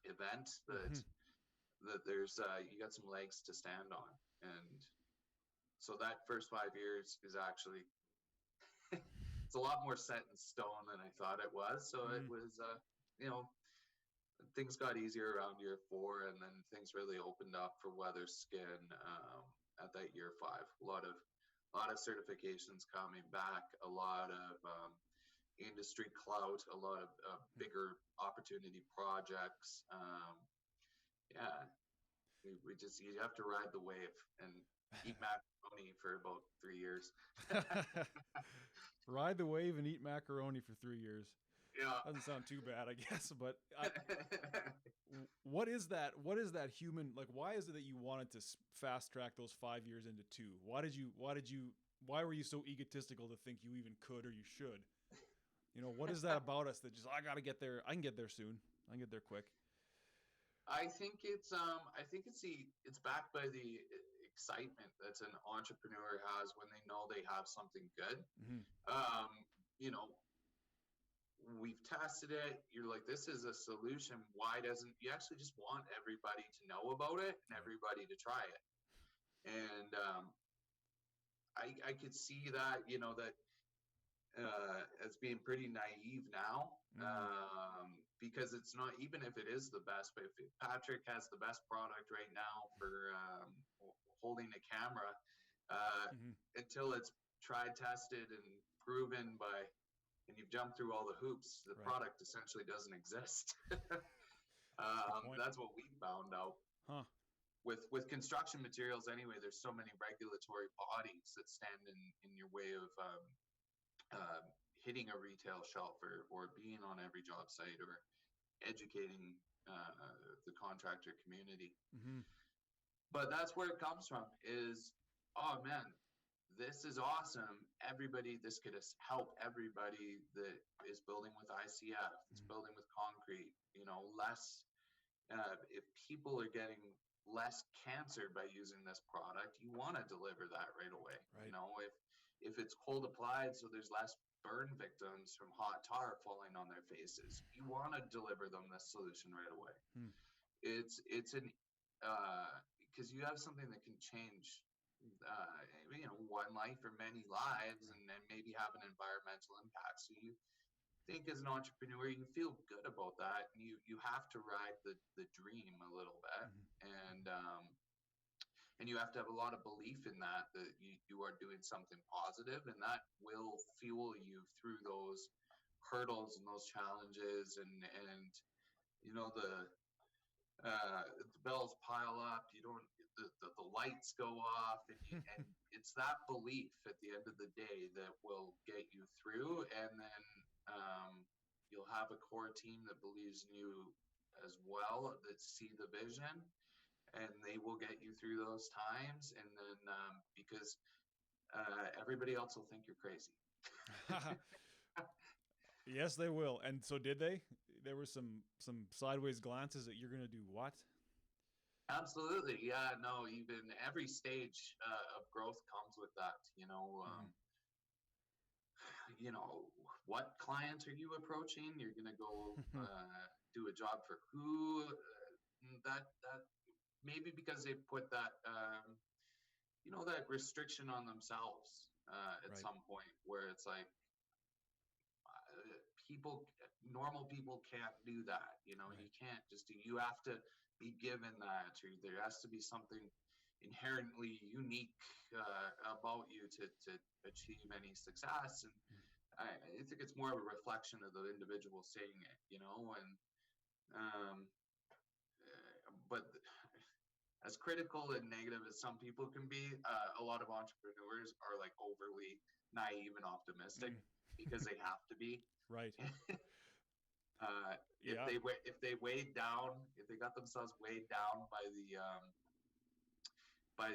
event, that there's you got some legs to stand on. And so that first 5 years is actually it's a lot more set in stone than I thought it was. So it was things got easier around year 4, and then things really opened up for Weatherskin at that year 5. A lot of certifications coming back, a lot of industry clout, a lot of bigger opportunity projects. You have to ride the wave and eat macaroni for about 3 years. Ride the wave and eat macaroni for 3 years. Yeah. Doesn't sound too bad, I guess. But what is that human, like, why is it that you wanted to fast track those 5 years into 2? Why were you so egotistical to think you even could or you should? What is that about us that just, I got to get there. I can get there soon. I can get there quick. I think it's backed by the excitement that an entrepreneur has when they know they have something good. We've tested it. You're like, this is a solution. Why doesn't you actually just want everybody to know about it and everybody to try it? And I could see that, as being pretty naive now, because it's not, even if it is the best, but if Patrick has the best product right now for holding a camera, until it's tried, tested, and proven by and you've jumped through all the hoops, the Right. product essentially doesn't exist. Point. That's what we found out. Huh. With construction materials anyway, there's so many regulatory bodies that stand in your way of hitting a retail shelf or being on every job site or educating the contractor community. Mm-hmm. But that's where it comes from is, oh man, this is awesome. This could help everybody that is building with ICF, that's building with concrete, less, if people are getting less cancer by using this product, you want to deliver that right away. Right. If it's cold applied, so there's less burn victims from hot tar falling on their faces, you want to deliver them this solution right away. It's an because you have something that can change one life or many lives, and maybe have an environmental impact. So you think as an entrepreneur, you feel good about that, and you have to ride the dream a little bit, and you have to have a lot of belief in that you are doing something positive, and that will fuel you through those hurdles and those challenges, and the bells pile up, the lights go off, and it's that belief at the end of the day that will get you through, and then you'll have a core team that believes in you as well, that see the vision, and they will get you through those times, and then because everybody else will think you're crazy. Yes, they will. And so did they? There were some sideways glances that you're going to do what? Absolutely. Yeah, no, even every stage of growth comes with that, what clients are you approaching? You're going to go do a job for who? That maybe because they put that, that restriction on themselves at some point, where it's like, normal people can't do that. Right. You can't just you have to be given that, or there has to be something inherently unique about you to achieve any success. And I think it's more of a reflection of the individual saying it, but as critical and negative as some people can be, a lot of entrepreneurs are like overly naive and optimistic because they have to be. Right. If they weighed down, if they got themselves weighed down by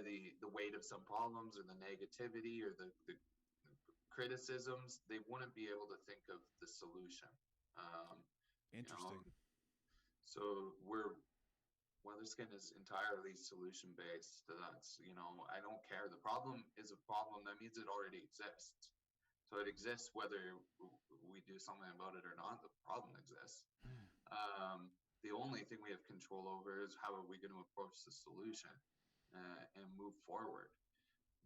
the weight of some problems, or the negativity, or the criticisms, they wouldn't be able to think of the solution. Interesting. So Weatherskin is entirely solution based. That's I don't care. The problem is a problem. That means it already exists. So it exists whether we do something about it or not. The problem exists. The only thing we have control over is how are we going to approach the solution and move forward.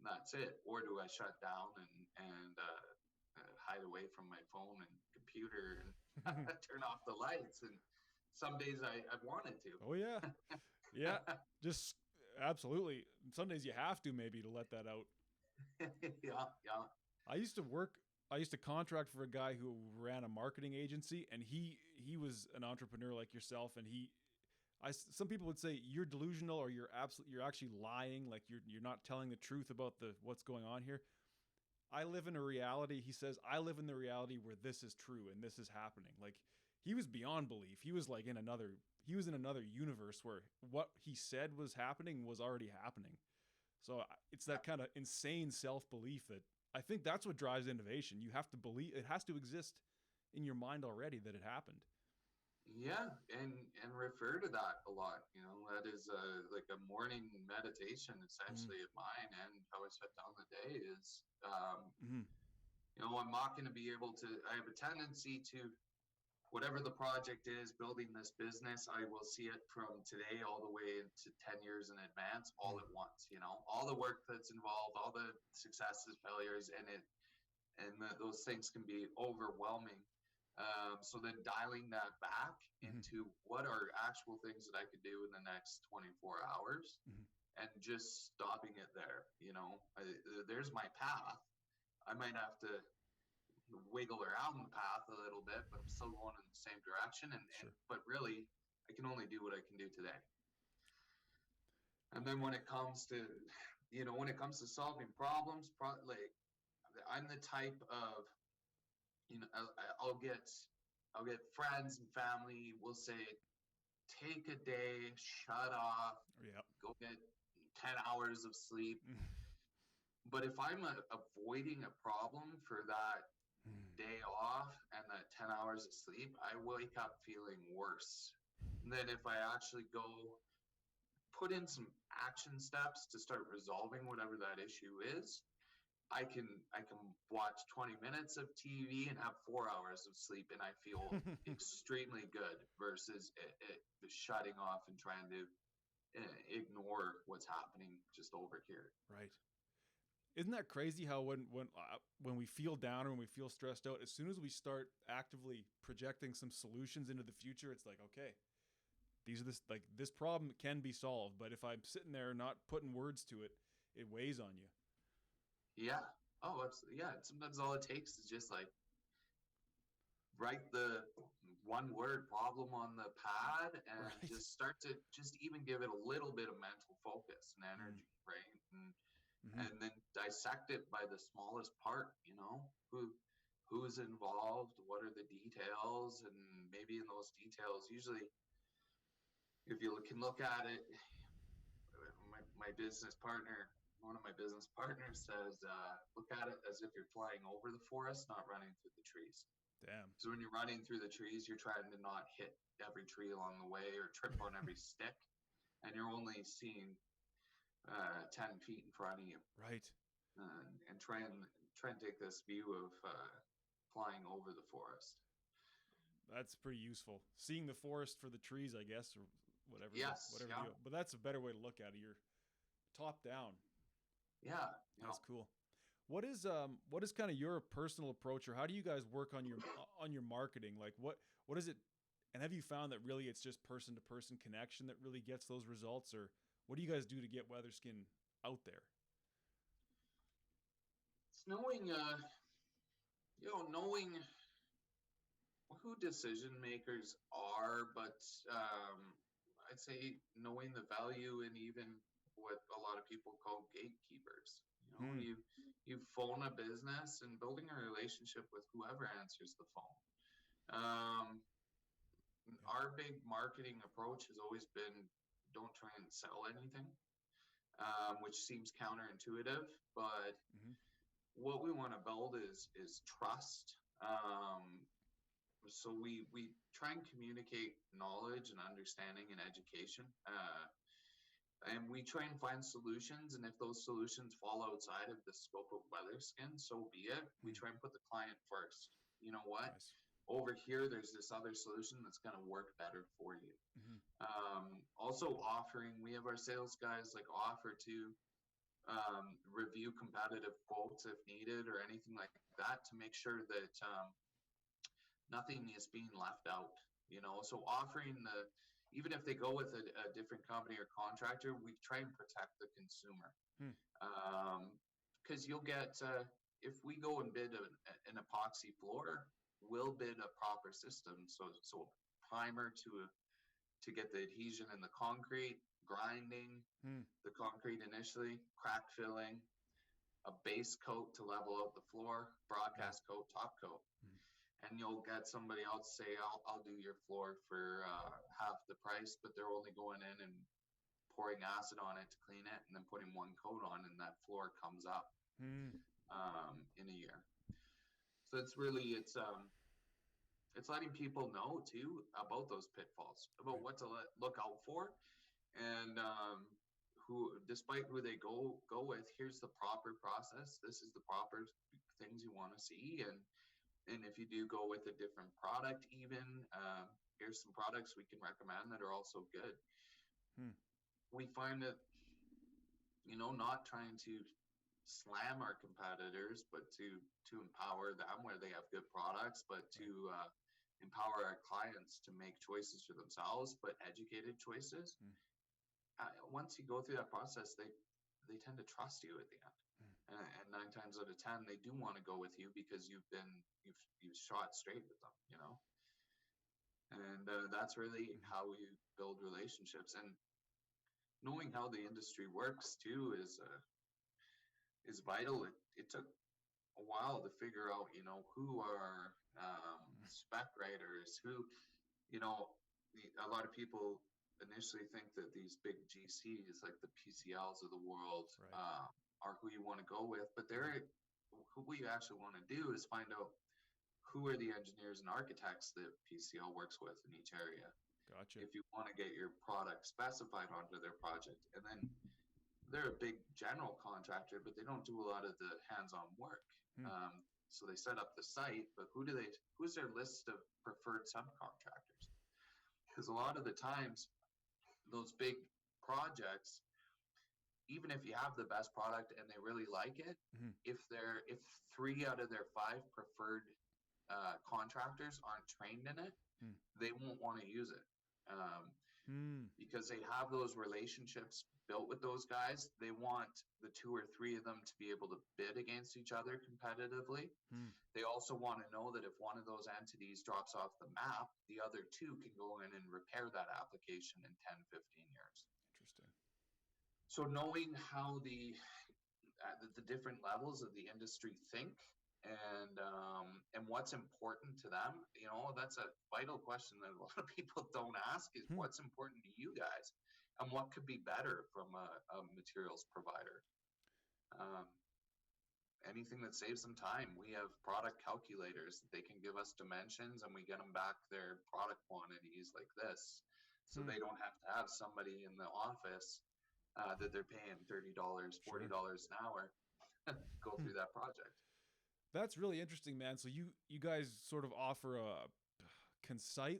And that's it. Or do I shut down and hide away from my phone and computer and turn off the lights? And some days I've wanted to. Oh yeah, yeah. Just absolutely. Some days you have to maybe to let that out. Yeah. I used to contract for a guy who ran a marketing agency, and he was an entrepreneur like yourself, and some people would say you're delusional, or you're actually lying, like you're not telling the truth about what's going on here. I live in a reality, he says, I live in the reality where this is true and this is happening. Like, he was beyond belief. He was like in another universe where what he said was happening was already happening. So it's that kind of insane self-belief that I think that's what drives innovation. You have to believe, it has to exist in your mind already that it happened. Yeah, and refer to that a lot. That is like a morning meditation essentially of mine, and how I shut down the day is, I'm not going to be able to. I have a tendency to, whatever the project is, building this business, I will see it from today all the way into 10 years in advance, all at once. All the work that's involved, all the successes, failures, and those things can be overwhelming. So then dialing that back into what are actual things that I could do in the next 24 hours, and just stopping it there. There's my path. I might have to wiggle around the path a little bit, but I'm still going in the same direction. Sure. But really, I can only do what I can do today. And then when it comes to, solving problems, like I'm the type of, I'll get friends and family will say, take a day, shut off, Yeah. go get 10 hours of sleep. But if I'm avoiding a problem for that day off and that 10 hours of sleep, I wake up feeling worse than if I actually go put in some action steps to start resolving whatever that issue is. I can watch 20 minutes of TV and have 4 hours of sleep, and I feel extremely good versus shutting off and trying to ignore what's happening just over here. Right. Isn't that crazy how when we feel down or when we feel stressed out, as soon as we start actively projecting some solutions into the future, it's like, okay, this problem can be solved. But if I'm sitting there not putting words to it, it weighs on you. Yeah. Oh, absolutely. Yeah. Sometimes all it takes is just like write the one word problem on the pad and just start to just even give it a little bit of mental focus and energy, right? And then dissect it by the smallest part, who's involved, what are the details, and maybe in those details, usually if you can look at it, one of my business partners says, look at it as if you're flying over the forest, not running through the trees. Damn. So when you're running through the trees, you're trying to not hit every tree along the way or trip on every stick, and you're only seeing 10 feet in front of you. Right. And try and take this view of flying over the forest. That's pretty useful. Seeing the forest for the trees, I guess, or whatever. Yes. Deal. But that's a better way to look at it. You're top down. Yeah. That's cool. What is kind of your personal approach, or how do you guys work on your marketing? Like what is it? And have you found that really it's just person to person connection that really gets those results, or what do you guys do to get Weatherskin out there? It's knowing who decision makers are, but I'd say knowing the value in even what a lot of people call gatekeepers. You phone a business and building a relationship with whoever answers the phone. Our big marketing approach has always been don't try and sell anything, which seems counterintuitive, but what we want to build is trust. So we try and communicate knowledge and understanding and education. And we try and find solutions, and if those solutions fall outside of the scope of Weatherskin, so be it. We try and put the client first. You know what? Nice. Over here, there's this other solution that's going to work better for you. Also offering, we have our sales guys offer to review competitive quotes if needed or anything like that to make sure that nothing is being left out. So offering even if they go with a different company or contractor, we try and protect the consumer. Because you'll get, if we go and bid an epoxy floor, we'll bid a proper system. So primer to get the adhesion in the concrete, grinding the concrete initially, crack filling, a base coat to level out the floor, broadcast coat, top coat. And you'll get somebody else say, I'll do your floor for half the price, but they're only going in and pouring acid on it to clean it and then putting one coat on, and that floor comes up in a year. So it's letting people know too about those pitfalls, about what to look out for, and despite who they go with, here's the proper process. This is the proper things you want to see, and if you do go with a different product, even here's some products we can recommend that are also good. We find that, not trying to slam our competitors, but to empower them where they have good products, but to empower our clients to make choices for themselves, but educated choices. Once you go through that process, they tend to trust you at the end. And 9 times out of 10, they do want to go with you because you've shot straight with them, and that's really how we build relationships. And knowing how the industry works too is vital. It took a while to figure out, who are spec writers, who, a lot of people initially think that these big GCs, like the PCLs of the world, Right. are who you want to go with. But who we actually want to do is find out who are the engineers and architects that PCL works with in each area. Gotcha. If you want to get your product specified onto their project. And then they're a big general contractor, but they don't do a lot of the hands-on work. So they set up the site, but who's their list of preferred subcontractors? Because a lot of the times those big projects, even if you have the best product and they really like it, if 3 out of their 5 preferred contractors aren't trained in it, they won't want to use it. Because they have those relationships built with those guys. They want the 2 or 3 of them to be able to bid against each other competitively. They also want to know that if one of those entities drops off the map, the other 2 can go in and repair that application in 10, 15 years. Interesting. So knowing how the different levels of the industry think and what's important to them, that's a vital question that a lot of people don't ask is what's important to you guys and what could be better from a materials provider. Anything that saves them time. We have product calculators that they can give us dimensions and we get them back their product quantities like this. So they don't have to have somebody in the office that they're paying $30, $40 an hour go through that project. That's really interesting, man. So you guys sort of offer a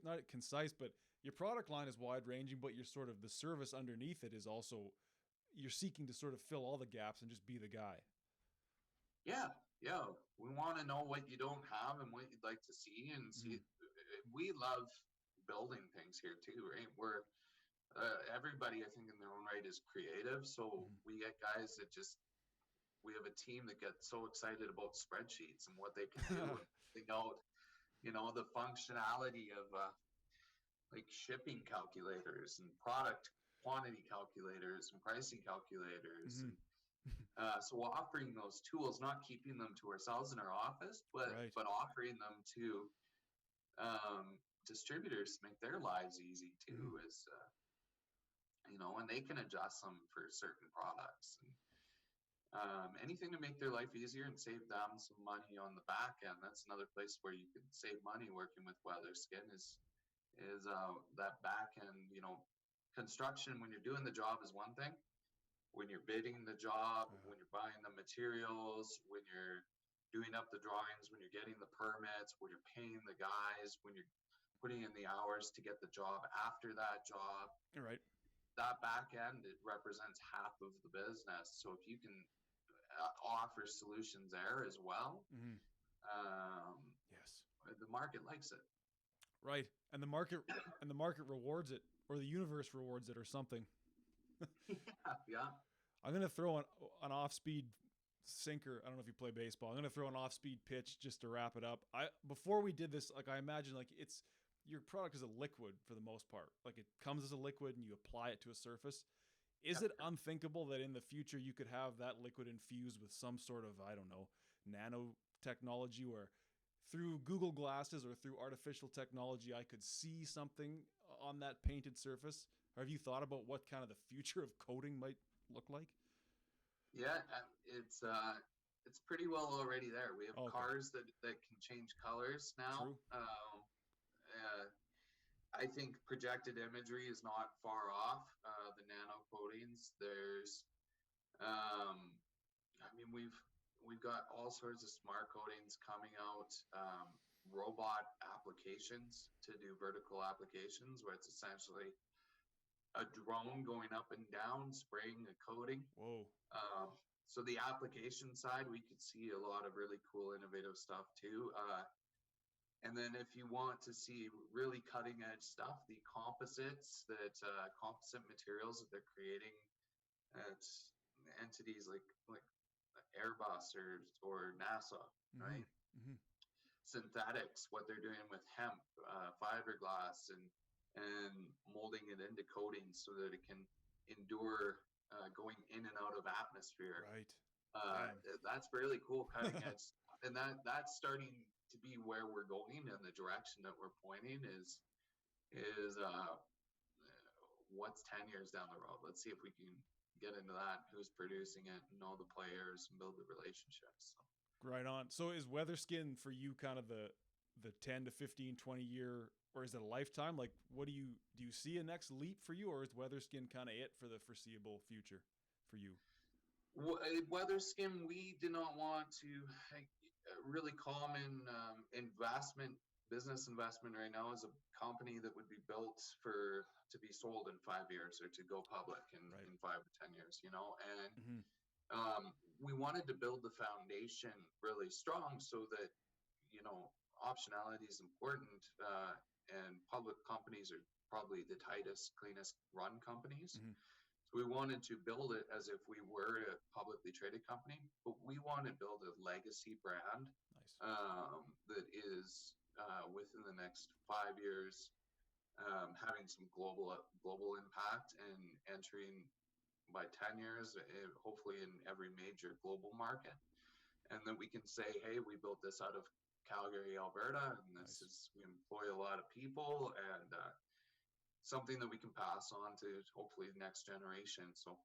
not concise, but your product line is wide ranging, but you're sort of the service underneath it is also, you're seeking to sort of fill all the gaps and just be the guy. Yeah. We want to know what you don't have and what you'd like to see and see. We love building things here too, right? We're everybody, I think, in their own right is creative. So we get guys that we have a team that gets so excited about spreadsheets and what they can do. They know, the functionality of like shipping calculators and product quantity calculators and pricing calculators. So offering those tools, not keeping them to ourselves in our office, but offering them to distributors to make their lives easy too, is and they can adjust them for certain products and anything to make their life easier and save them some money on the back end. That's another place where you can save money working with Weatherskin is that back end. Construction, when you're doing the job, is one thing. When you're bidding the job, when you're buying the materials, when you're doing up the drawings, when you're getting the permits, when you're paying the guys, when you're putting in the hours to get the job after that job. Right. That back end, it represents half of the business. So if you can offer solutions there as well, yes, the market likes it. Right, and the market rewards it, or the universe rewards it, or something. Yeah. I'm gonna throw an off-speed sinker. I don't know if you play baseball. I'm gonna throw an off-speed pitch just to wrap it up. Before we did this, I imagine it's your product is a liquid for the most part. Like it comes as a liquid and you apply it to a surface. Is it unthinkable that in the future you could have that liquid infused with some sort of, I don't know, nanotechnology where through Google Glasses or through artificial technology, I could see something on that painted surface? Have you thought about what kind of the future of coating might look like? Yeah, it's pretty well already there. We have cars that can change colors now. True. I think projected imagery is not far off. The nano coatings, there's, we've got all sorts of smart coatings coming out. Robot applications to do vertical applications, where it's essentially a drone going up and down, spraying a coating. Whoa. So the application side, we could see a lot of really cool, innovative stuff too. And then if you want to see really cutting edge stuff, the composites composite materials that they're creating at entities like Airbus or NASA, right? Mm-hmm. Synthetics, what they're doing with hemp, fiberglass, and molding it into coatings so that it can endure going in and out of atmosphere. Right. That's really cool, cutting edge, and that's starting to be where we're going, and the direction that we're pointing is what's 10 years down the road. Let's see if we can get into that, who's producing it, know the players, and build the relationships. So. Right on. So is Weatherskin for you kind of the 10 to 15, 20 year, or is it a lifetime? Like, what do you see a next leap for you, or is Weatherskin kind of it for the foreseeable future for you? Weatherskin, we did not want to really common business investment right now is a company that would be built to be sold in 5 years or to go public in 5 to 10 years, and we wanted to build the foundation really strong so that, optionality is important, and public companies are probably the tightest, cleanest run companies. So we wanted to build it as if we were a publicly traded company, but we want to build a legacy brand that is within the next 5 years having some global impact and entering by 10 years, hopefully in every major global market. And then we can say, hey, we built this out of Calgary, Alberta, and we employ a lot of people, and something that we can pass on to hopefully the next generation. So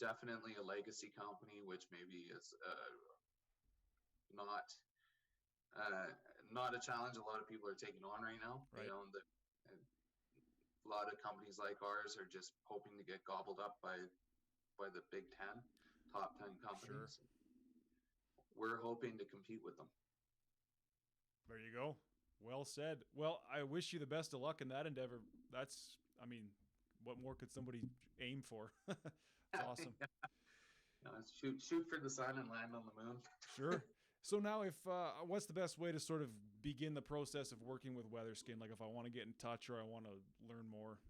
definitely a legacy company, which maybe is not a challenge a lot of people are taking on right now. Right. A lot of companies like ours are just hoping to get gobbled up by the Big 10, top 10 companies. Sure. We're hoping to compete with them. There you go. Well said. Well, I wish you the best of luck in that endeavor. What more could somebody aim for? It's awesome. Shoot for the sun and land on the moon. Sure. So now, what's the best way to sort of begin the process of working with Weatherskin? Like if I want to get in touch or I want to learn more.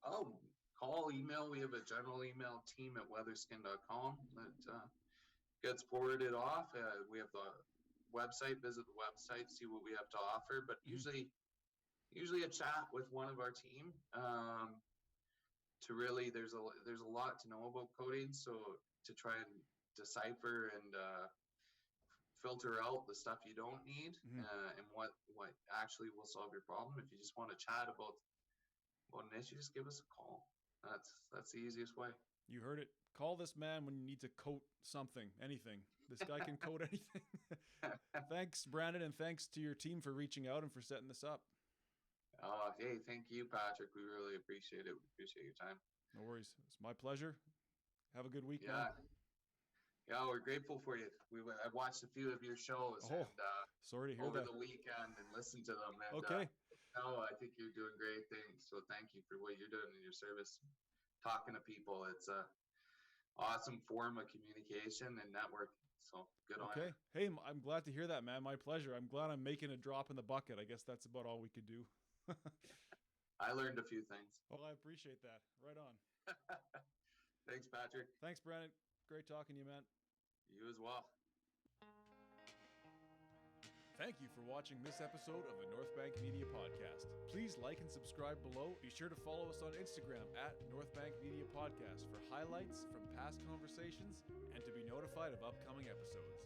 Oh, call, email. We have a general email, team@weatherskin.com that gets forwarded off. We have the website, visit the website, see what we have to offer, but usually a chat with one of our team to really, there's a lot to know about coding, so to try and decipher and filter out the stuff you don't need, and what actually will solve your problem. If you just want to chat about an issue, just give us a call. That's the easiest way. You heard it. Call this man when you need to coat something, anything. This guy can code anything. Thanks, Brandon, and thanks to your team for reaching out and for setting this up. Hey, thank you, Patrick. We really appreciate it. We appreciate your time. No worries. It's my pleasure. Have a good week. Yeah. Man. Yeah, we're grateful for you. I watched a few of your shows sorry to hear over that. the weekend and listened to them. And, okay. I think you're doing great things. So thank you for what you're doing in your service. Talking to people, it's a awesome form of communication and networking. So good on you. Hey, I'm glad to hear that, man. My pleasure. I'm glad I'm making a drop in the bucket. I guess that's about all we could do. I learned a few things. Well, I appreciate that. Right on. Thanks, Patrick. Thanks, Brandon. Great talking to you, man. You as well. Thank you for watching this episode of the North Bank Media Podcast. Please like and subscribe below. Be sure to follow us on Instagram @North Bank Media Podcast for highlights from past conversations and to be notified of upcoming episodes.